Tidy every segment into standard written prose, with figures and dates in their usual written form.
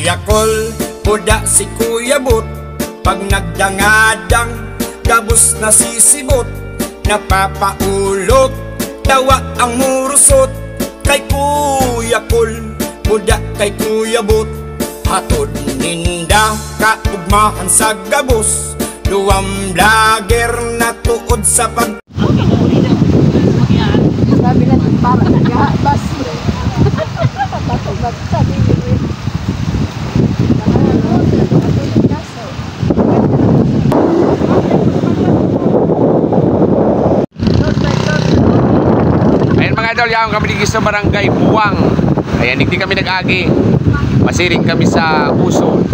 Kuya Kol, puda si Kuya Bot, pag nagdangadang, gabos na sisibot, napapaulot, tawa ang murusot. Kay Kuya Kol, puda kay Kuya Bot, hatod ninda kaugmahan sa gabos, duwang vlogger na tuod sa pag... Sabi na para nag-bus. Sabi ayan mga idol, yan kami dito sa barangay Buwang. Ayan, hindi kami nag-agi. Masiring kami sa Uson.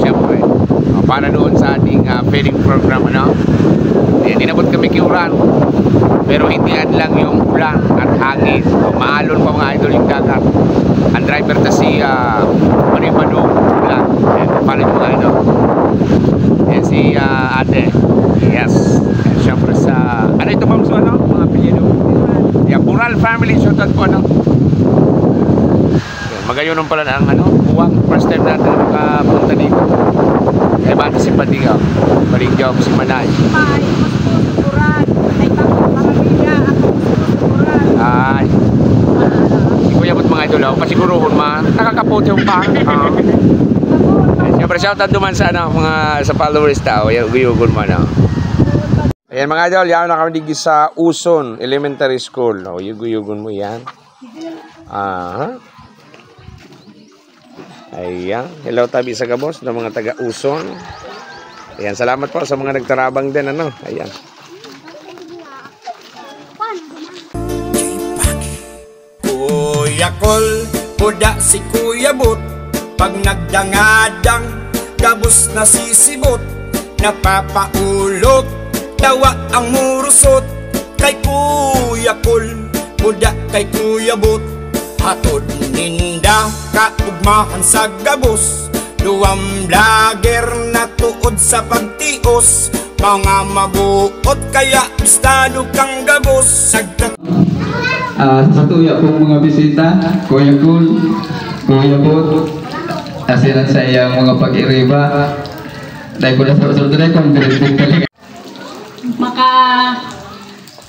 Siyempre, para doon sa ating feeding program, ano? Ayan, inabot kami kiuran. Pero hindi lang yung ulan at hangin. Maalon pa mga idol yung dagat. Ang driver na si Manimado ulan. Ayan, paano yung mga idol? Ayan si ate. Yes. Ayan, siyempre sa... Ano ito bang so, ano? Mga apelyido? Yeah, Bural family. Shoutout po, ano? Magayon pala ang ano, Buwang. First time natin makapunta dito. Kaya bata si Padigaw. Padigaw si Manay. Ay. Si Kuya Bot mga idol, pasiguruhon man. Nakakaputi yung pang. Siyempre shoutout naman sa ano, mga sa followers tao. Guyugon man. Ayan mga idol, yan na kami dito sa Uson Elementary School. Guyugon mo yan. Ayan, hello tabi sa gabos ng mga taga Uson. Ayan, salamat po sa mga nagtarabang din, ano. Ayan. Kuya Kol, puda si Kuya Bot, pag nagdangadang, gabos na sisibot, napapaulot, tawa ang murusot. Kay Kuya Kol, puda kay Kuya Bot, hatod ninda kaugmahan sa gabos, duwang vlogger na tuod sa pagtios, mga mabuot kaya estado kang gabos. Sa tuya pong mga bisita, Kuya Kol, Kuya Bot, asiran sa iyang mga pag-iriba. Dahil ko na sa usulto na kung direkting talaga.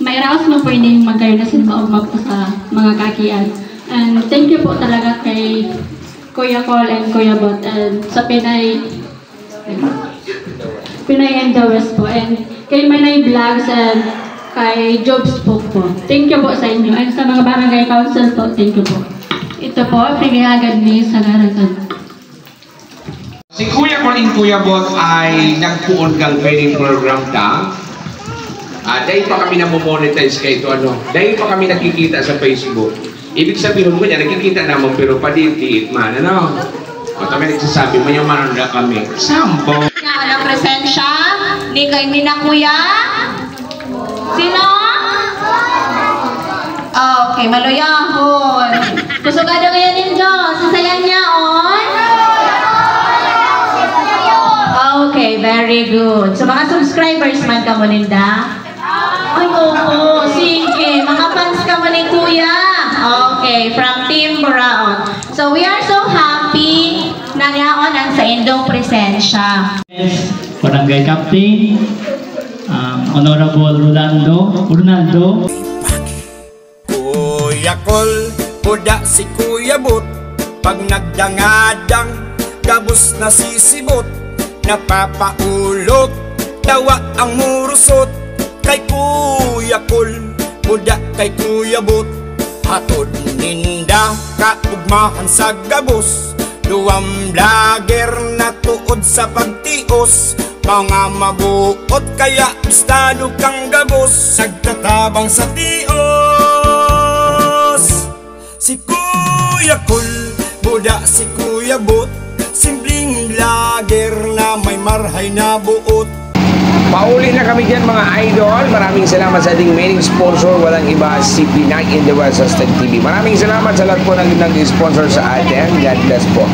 May raos mo pwedeng mag-garnasin maugmap po sa mga kakian. And thank you po talaga kay Kuya Kol and Kuya Bot and sa Pinay Endowers po and kay Manay Vlogs and kay Jobs po. Thank you po sa inyo and sa mga barangay council po, thank you po. Ito po, pinayagan ni sa Garagan. Si Kuya Kol and Kuya Bot ay nagpuon kang feeding program ta. Dahil pa kami na-monetize kayo ito, ano. Dahil pa kami nakikita sa Facebook. Ibig sabihin mo niya, nakikita naman pero padiit man, ano? O kami nagsasabi mo yung mananda kami. Sampo! Ang presensya ni kay Mina Kuya. Sino? Okay, maluyahon. Kusugado ngayon ninyo. Sasayan niya, on? Okay, very good. So mga subscribers man ka mo ninda? Ay, oo. Sige, mga fans ka mo ni Kuya. Okay, from Team Buraon. So we are so happy na yaon ang sa indong presensya. Barangay Captain, Honorable Ronaldo. Kuya Kol, puda si Kuya Bot, pag nagdangadang, gabos na sisibot, napapaulot, tawa ang murusot. Kay Kuya Kol, puda kay Kuya Bot, hatod ninda kaugmahan sa gabos, duwang vlogger na tuod sa pagtios, mga mabuot kaya estado kang gabos, sagtatabang sa tios. Si Kuya Kol, buda si Kuya Bot, simpleng vlogger na may marhay na buot. Pauli na kami dyan mga idol. Maraming salamat sa ating main sponsor. Walang iba, si Pinay in the West Hosted TV. Maraming salamat sa lahat po ng nag-sponsor sa atin. God bless po.